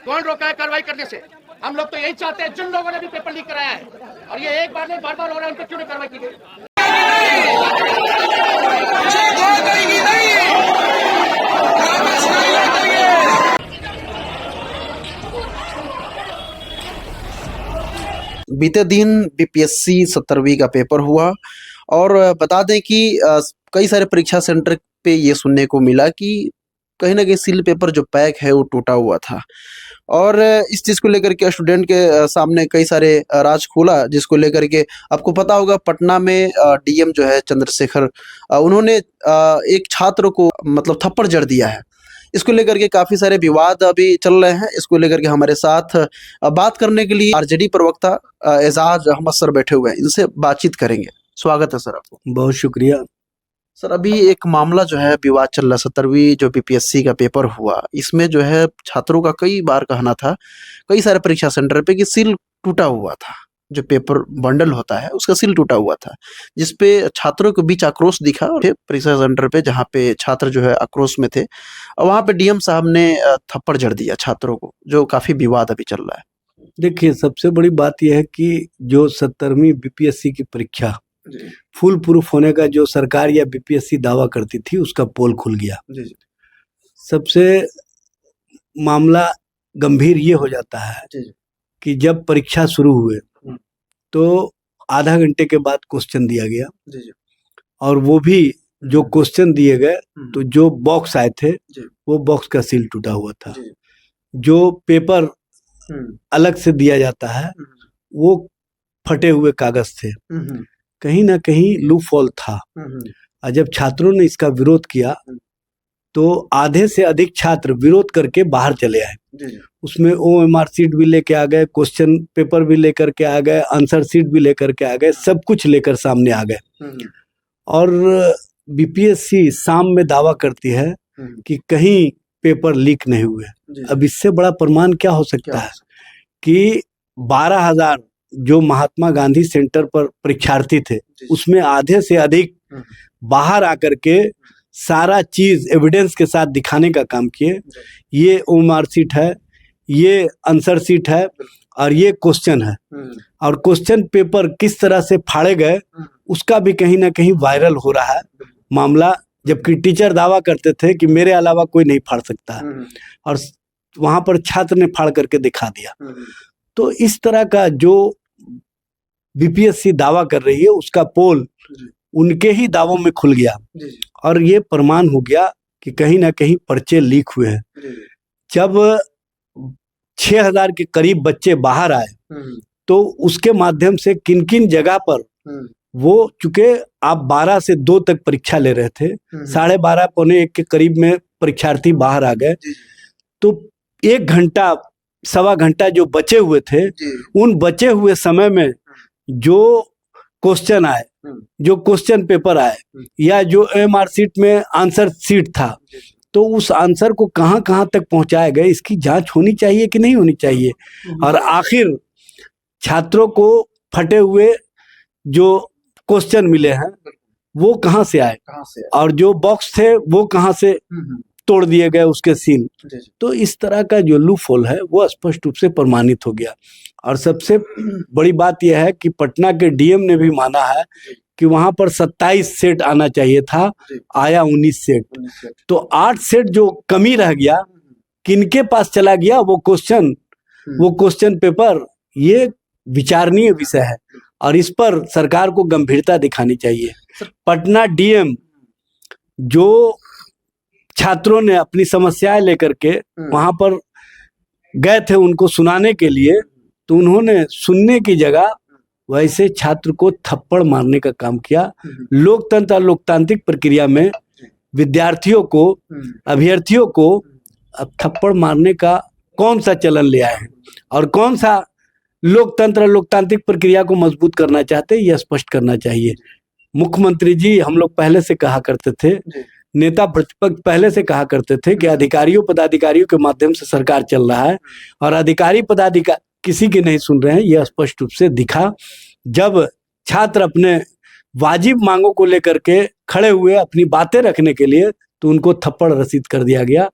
कौन रोका है कार्रवाई करने से? हम लोग तो यही चाहते हैं, जिन लोगों ने भी पेपर लीक कराया है और ये एक बार नहीं बार बार हो रहा है, उन पर क्यों नहीं कार्रवाई की गई? बीते दिन बीपीएससी 17वीं का पेपर हुआ और बता दें कि कई सारे परीक्षा सेंटर पे ये सुनने को मिला कि कहीं ना कहीं सील पेपर जो पैक है वो टूटा हुआ था और इस चीज़ को लेकर के स्टूडेंट के सामने कई सारे राज खुला, जिसको लेकर के आपको पता होगा पटना में डीएम जो है चंद्रशेखर, उन्होंने एक छात्र को मतलब थप्पड़ जड़ दिया है। इसको लेकर के काफ़ी सारे विवाद अभी चल रहे हैं। इसको लेकर के हमारे साथ बात करने के लिए आरजेडी प्रवक्ता एजाज अहमद सर बैठे हुए हैं, इनसे बातचीत करेंगे। स्वागत है सर आपको। बहुत शुक्रिया सर, अभी एक मामला जो है विवाद चल रहा है, 17वीं जो बीपीएससी का पेपर हुआ, इसमें जो है छात्रों का कई बार कहना था कई सारे परीक्षा सेंटर पे कि सील टूटा हुआ था, जो पेपर बंडल होता है उसका सील टूटा हुआ था, जिसपे छात्रों के बीच आक्रोश दिखा। और परीक्षा सेंटर पे जहाँ पे छात्र जो है आक्रोश में थे, वहाँ पे डीएम साहब ने थप्पड़ जड़ दिया छात्रों को, जो काफी विवाद अभी चल रहा है। देखिए, सबसे बड़ी बात यह है कि जो 17वीं बीपीएससी की परीक्षा फुल प्रूफ होने का जो सरकार या बीपीएससी दावा करती थी, उसका पोल खुल गया। सबसे मामला गंभीर ये हो जाता है कि जब परीक्षा शुरू हुए तो आधा घंटे के बाद क्वेश्चन दिया गया और वो भी जो क्वेश्चन दिए गए तो जो बॉक्स आए थे वो बॉक्स का सील टूटा हुआ था। जो पेपर अलग से दिया जाता है वो फटे हुए कागज थे। कहीं ना कहीं लूप होल था और जब छात्रों ने इसका विरोध किया तो आधे से अधिक छात्र विरोध करके बाहर चले आए। उसमें ओएमआर सीट भी लेके आ गए, क्वेश्चन पेपर भी लेकर के आ गए, आंसर सीट भी लेकर के आ गए, सब कुछ लेकर सामने आ गए। और बीपीएससी शाम में दावा करती है कि कहीं पेपर लीक नहीं हुए। अब इससे बड़ा प्रमाण क्या हो सकता है कि 12,000 जो महात्मा गांधी सेंटर पर परीक्षार्थी थे, उसमें आधे से अधिक बाहर आकर के सारा चीज एविडेंस के साथ दिखाने का काम किए। ये ओएमआर सीट है, ये आंसर सीट है और ये क्वेश्चन है। और क्वेश्चन पेपर किस तरह से फाड़े गए उसका भी कहीं ना कहीं वायरल हो रहा है मामला, जबकि टीचर दावा करते थे कि मेरे अलावा कोई नहीं फाड़ सकता है और वहां पर छात्र ने फाड़ करके दिखा दिया। तो इस तरह का जो बीपीएससी दावा कर रही है उसका पोल उनके ही दावों में खुल गया और ये प्रमाण हो गया कि कहीं ना कहीं पर्चे लीक हुए हैं। जब 6,000 के करीब बच्चे बाहर आए तो उसके माध्यम से किन किन जगह पर वो, चूंकि आप 12 से 2 तक परीक्षा ले रहे थे, 12:30 पौने 1 के करीब में परीक्षार्थी बाहर आ गए, तो 1 घंटा सवा घंटा जो बचे हुए थे, उन बचे हुए समय में जो क्वेश्चन आए, जो क्वेश्चन पेपर आए या जो एमआर सीट में आंसर सीट था, तो उस आंसर को कहां कहां तक पहुंचाए गए, इसकी जांच होनी चाहिए कि नहीं होनी चाहिए। और आखिर छात्रों को फटे हुए जो क्वेश्चन मिले हैं वो कहां से आए और जो बॉक्स थे वो कहां से तोड़ दिए गए उसके सील। तो इस तरह का जो लूप होल है वो स्पष्ट रूप से प्रमाणित हो गया। और सबसे बड़ी बात यह है कि पटना के डीएम ने भी माना है कि वहां पर 27 सेट आना चाहिए था, आया 19 सेट। तो 8 सेट जो कमी रह गया, किनके पास चला गया वो क्वेश्चन पेपर, ये विचारणीय विषय है और इस पर सरकार को गंभीरता दिखानी चाहिए। पटना डीएम जो छात्रों ने अपनी समस्याएं लेकर के वहां पर गए थे उनको सुनाने के लिए, तो उन्होंने सुनने की जगह वैसे छात्र को थप्पड़ मारने का काम किया। लोकतंत्र और लोकतांत्रिक प्रक्रिया में विद्यार्थियों को, अभ्यर्थियों को अब थप्पड़ मारने का कौन सा चलन ले आए हैं और कौन सा लोकतंत्र और लोकतांत्रिक प्रक्रिया को मजबूत करना चाहते हैं, यह स्पष्ट करना चाहिए। मुख्यमंत्री जी हम लोग पहले से कहा करते थे, नेता प्रतिपक्ष पहले से कहा करते थे कि अधिकारियों पदाधिकारियों के माध्यम से सरकार चल रहा है और अधिकारी पदाधिकारी किसी की नहीं सुन रहे हैं। यह स्पष्ट रूप से दिखा जब छात्र अपने वाजिब मांगों को लेकर के खड़े हुए अपनी बातें रखने के लिए, तो उनको थप्पड़ रसीद कर दिया गया।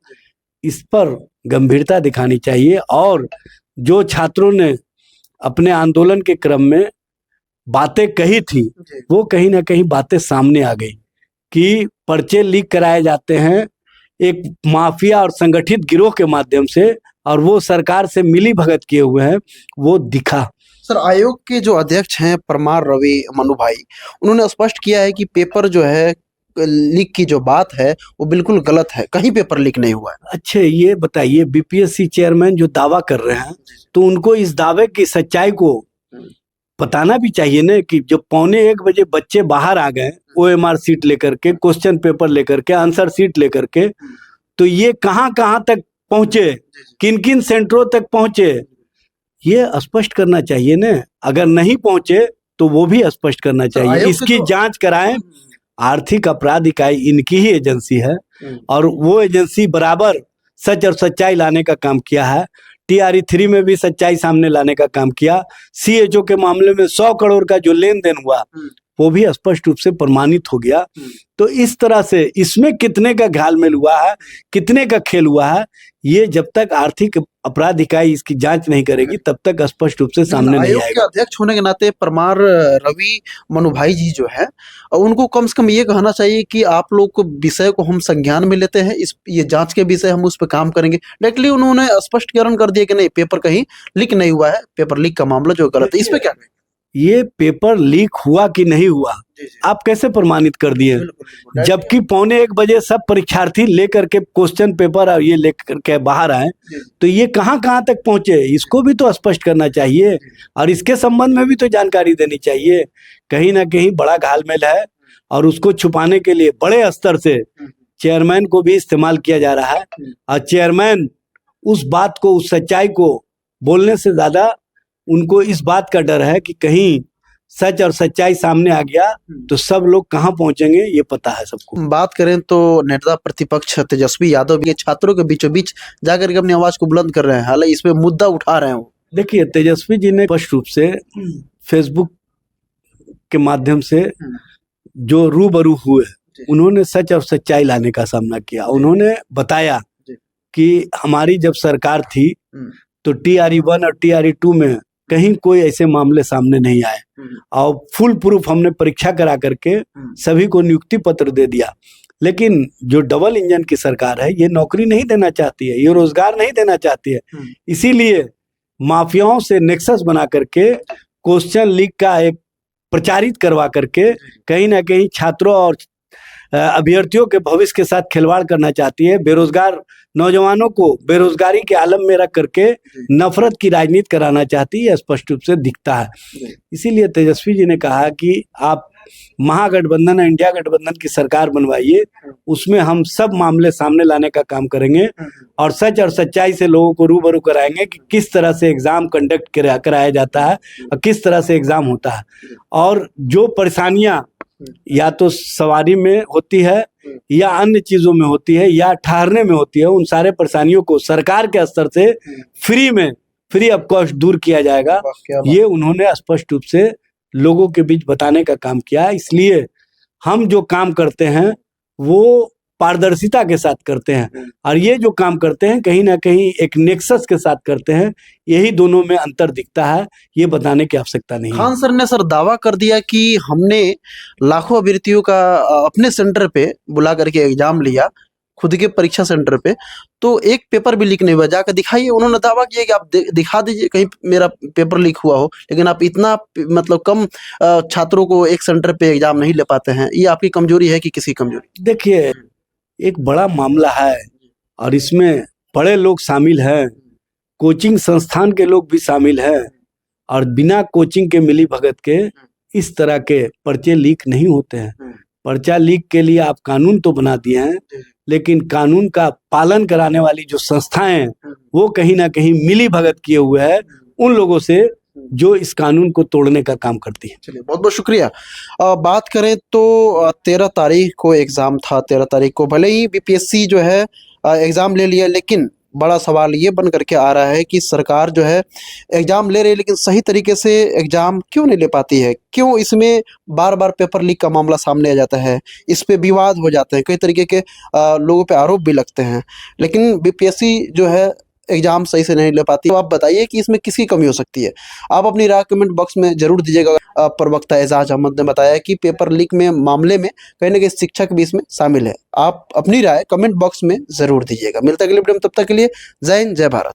इस पर गंभीरता दिखानी चाहिए और जो छात्रों ने अपने आंदोलन के क्रम में बातें कही थी वो कहीं ना कहीं बातें सामने आ गई कि पर्चे लीक कराए जाते हैं एक माफिया और संगठित गिरोह के माध्यम से और वो सरकार से मिली भगत किए हुए हैं, वो दिखा। सर, आयोग के जो अध्यक्ष हैं परमार रवि मनु भाई, उन्होंने स्पष्ट किया है कि पेपर जो है लीक की जो बात है वो बिल्कुल गलत है, कहीं पेपर लीक नहीं हुआ है। अच्छा, ये बताइए बीपीएससी चेयरमैन जो दावा कर रहे हैं तो उनको इस दावे की सच्चाई को बताना भी चाहिए ना कि जब 12:45 बच्चे बाहर आ गए ओएमआर सीट लेकर के, क्वेश्चन पेपर लेकर के, आंसर सीट लेकर के, तो ये कहाँ कहाँ तक पहुंचे, किन किन सेंटरों तक पहुंचे, ये स्पष्ट करना चाहिए ना। अगर नहीं पहुंचे तो वो भी स्पष्ट करना चाहिए, इसकी जांच कराएं। आर्थिक अपराध इकाई इनकी ही एजेंसी है और वो एजेंसी बराबर सच और सच्चाई लाने का काम किया है। TRE 3 में भी सच्चाई सामने लाने का काम किया। CHO के मामले में 100 करोड़ का जो लेन देन हुआ वो भी स्पष्ट रूप से प्रमाणित हो गया। तो इस तरह से इसमें कितने का घालमेल हुआ है, कितने का खेल हुआ है, ये जब तक आर्थिक अपराध इकाई इसकी जांच नहीं करेगी तब तक स्पष्ट रूप से सामने नहीं आएगा। आयोग के अध्यक्ष होने के नाते परमार रवि मनु भाई जी जो है, उनको कम से कम ये कहना चाहिए कि आप लोग को विषय को हम संज्ञान में लेते हैं, इस ये जांच के विषय हम उस पर काम करेंगे। डायरेक्टली उन्होंने स्पष्टीकरण कर दिया कि नहीं, पेपर कहीं लीक नहीं हुआ है, पेपर लीक का मामला जो गलत है। इस पे क्या कहें? ये पेपर लीक हुआ कि नहीं हुआ आप कैसे प्रमाणित कर दिए? जबकि 12:45 सब परीक्षार्थी लेकर के क्वेश्चन पेपर और ये लेकर के बाहर आए, तो ये कहाँ कहाँ तक पहुंचे, इसको भी तो स्पष्ट करना चाहिए और इसके संबंध में भी तो जानकारी देनी चाहिए। कहीं ना कहीं बड़ा घालमेल है और उसको छुपाने के लिए बड़े स्तर से चेयरमैन को भी इस्तेमाल किया जा रहा है और चेयरमैन उस बात को, उस सच्चाई को बोलने से ज्यादा उनको इस बात का डर है कि कहीं सच और सच्चाई सामने आ गया तो सब लोग कहां पहुंचेंगे ये पता है सबको। बात करें तो नेता प्रतिपक्ष तेजस्वी यादव भी छात्रों के बीचों बीच जाकर के अपनी आवाज को बुलंद कर रहे हैं, हालांकि इसमें मुद्दा उठा रहे हैं। देखिए, तेजस्वी जी ने स्पष्ट रूप से फेसबुक के माध्यम से जो रूबरू हुए, उन्होंने सच और सच्चाई लाने का सामना किया। उन्होंने बताया कि हमारी जब सरकार थी तो TRE 1 और TRE 2 में कहीं कोई ऐसे मामले सामने नहीं आए और फुल प्रूफ हमने परीक्षा करा करके सभी को नियुक्ति पत्र दे दिया। लेकिन जो डबल इंजन की सरकार है ये नौकरी नहीं देना चाहती है, ये रोजगार नहीं देना चाहती है, इसीलिए माफियाओं से नेक्सस बना करके क्वेश्चन लीक का एक प्रचारित करवा करके कहीं ना कहीं छात्रों और अभ्यर्थियों के भविष्य के साथ खिलवाड़ करना चाहती है। बेरोजगार नौजवानों को बेरोजगारी के आलम में रख करके नफरत की राजनीति कराना चाहती है, स्पष्ट रूप से दिखता है। इसीलिए तेजस्वी जी ने कहा कि आप महागठबंधन, इंडिया गठबंधन की सरकार बनवाइए, उसमें हम सब मामले सामने लाने का काम करेंगे और सच और सच्चाई से लोगों को रूबरू कराएंगे कि किस तरह से एग्जाम कंडक्ट कराया जाता है और किस तरह से एग्जाम होता है और जो परेशानियां या तो सवारी में होती है या अन्य चीजों में होती है या ठहरने में होती है, उन सारे परेशानियों को सरकार के स्तर से फ्री ऑफ कॉस्ट दूर किया जाएगा। ये उन्होंने स्पष्ट रूप से लोगों के बीच बताने का काम किया। इसलिए हम जो काम करते हैं वो पारदर्शिता के साथ करते हैं और ये जो काम करते हैं कहीं ना कहीं एक नेक्सस के साथ करते हैं। यही दोनों में अंतर दिखता है, ये बताने की आवश्यकता नहीं है। खान सर ने सर दावा कर दिया कि हमने लाखों अभ्यर्थियों का अपने सेंटर पे बुला करके एग्जाम लिया, खुद के परीक्षा सेंटर पे, तो एक पेपर भी लीक नहीं हुआ। जाकर दिखाइए, उन्होंने दावा किया कि आप दिखा दीजिए कहीं मेरा पेपर लीक हुआ हो, लेकिन आप इतना मतलब कम छात्रों को एक सेंटर पे एग्जाम नहीं ले पाते हैं। ये आपकी कमजोरी है कि किसी कमजोरी? देखिए, एक बड़ा मामला है और इसमें बड़े लोग शामिल हैं, कोचिंग संस्थान के लोग भी शामिल हैं और बिना कोचिंग के मिली भगत के इस तरह के पर्चे लीक नहीं होते हैं। पर्चा लीक के लिए आप कानून तो बना दिए हैं, लेकिन कानून का पालन कराने वाली जो संस्थाएं हैं वो कहीं ना कहीं मिली भगत किए हुए हैं उन लोगों से जो इस कानून को तोड़ने का काम करती है। चलिए, बहुत बहुत शुक्रिया। बात करें तो 13 तारीख को एग्जाम था। 13 तारीख को भले ही बीपीएससी जो है एग्जाम ले लिया, लेकिन बड़ा सवाल ये बन करके आ रहा है कि सरकार जो है एग्जाम ले रही है, लेकिन सही तरीके से एग्जाम क्यों नहीं ले पाती है? क्यों इसमें बार बार पेपर लीक का मामला सामने आ जाता है? इस पे विवाद हो जाते हैं, कई तरीके के लोगों पे आरोप भी लगते हैं, लेकिन बीपीएससी जो है एग्जाम सही से नहीं ले पाती। तो आप बताइए कि इसमें किसकी कमी हो सकती है? आप अपनी राय कमेंट बॉक्स में जरूर दीजिएगा। प्रवक्ता एजाज अहमद ने बताया कि पेपर लीक में मामले में कहीं ना कहीं शिक्षक भी इसमें शामिल है। आप अपनी राय कमेंट बॉक्स में जरूर दीजिएगा। मिलता है अगली वीडियो में, तब तक के लिए जय हिंद, जय भारत।